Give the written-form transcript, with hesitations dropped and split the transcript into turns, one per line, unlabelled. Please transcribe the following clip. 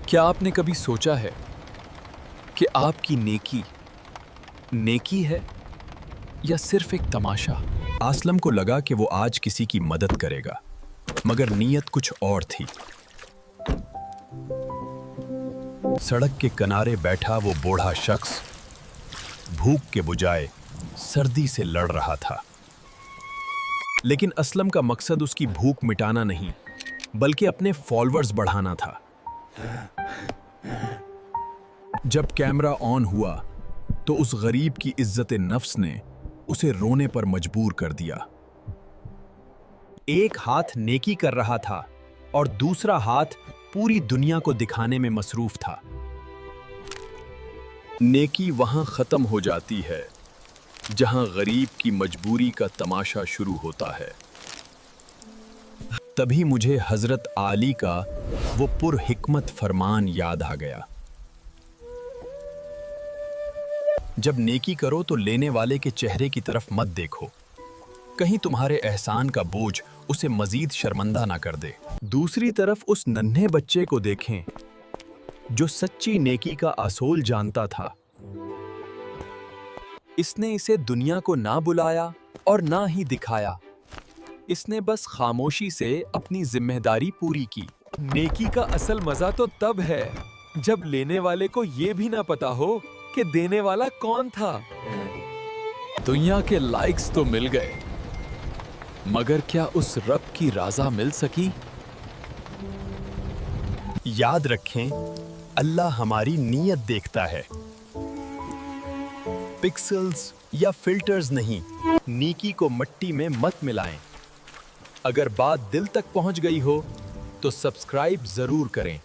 क्या आपने कभी सोचा है कि आपकी नेकी नेकी है या सिर्फ एक तमाशा?
आसलम को लगा कि वो आज किसी की मदद करेगा, मगर नीयत कुछ और थी। सड़क के किनारे बैठा वो बूढ़ा शख्स भूख के बुझाए सर्दी से लड़ रहा था। लेकिन असलम का मकसद उसकी भूख मिटाना नहीं, बल्कि अपने फॉलोअर्स बढ़ाना था। जब कैमरा ऑन हुआ तो उस गरीब की इज्जत नफ्स ने उसे रोने पर मजबूर कर दिया। एक हाथ नेकी कर रहा था और दूसरा हाथ पूरी दुनिया को दिखाने में मसरूफ था। नेकी वहां खत्म हो जाती है जहां गरीब की मजबूरी का तमाशा शुरू होता है। तभी मुझे हजरत आली का वो पुरहिकमत फरमान याद आ गया, जब नेकी करो तो लेने वाले के चेहरे की तरफ मत देखो, कहीं तुम्हारे एहसान का बोझ उसे मजीद शर्मिंदा ना कर दे। दूसरी तरफ उस नन्हे बच्चे को देखें जो सच्ची नेकी का असूल जानता था। इसने इसे दुनिया को ना बुलाया और ना ही दिखाया, इसने बस खामोशी से अपनी जिम्मेदारी पूरी की।
नेकी का असल मजा तो तब है जब लेने वाले को ये भी ना पता हो कि देने वाला कौन था। दुनिया के लाइक्स तो मिल गए, मगर क्या उस रब की राजा मिल सकी?
याद रखें, अल्लाह हमारी नीयत देखता है, पिक्सेल्स या फिल्टर्स नहीं। नेकी को मट्टी में मत मिलाएं। अगर बात दिल तक पहुंच गई हो तो सब्सक्राइब जरूर करें।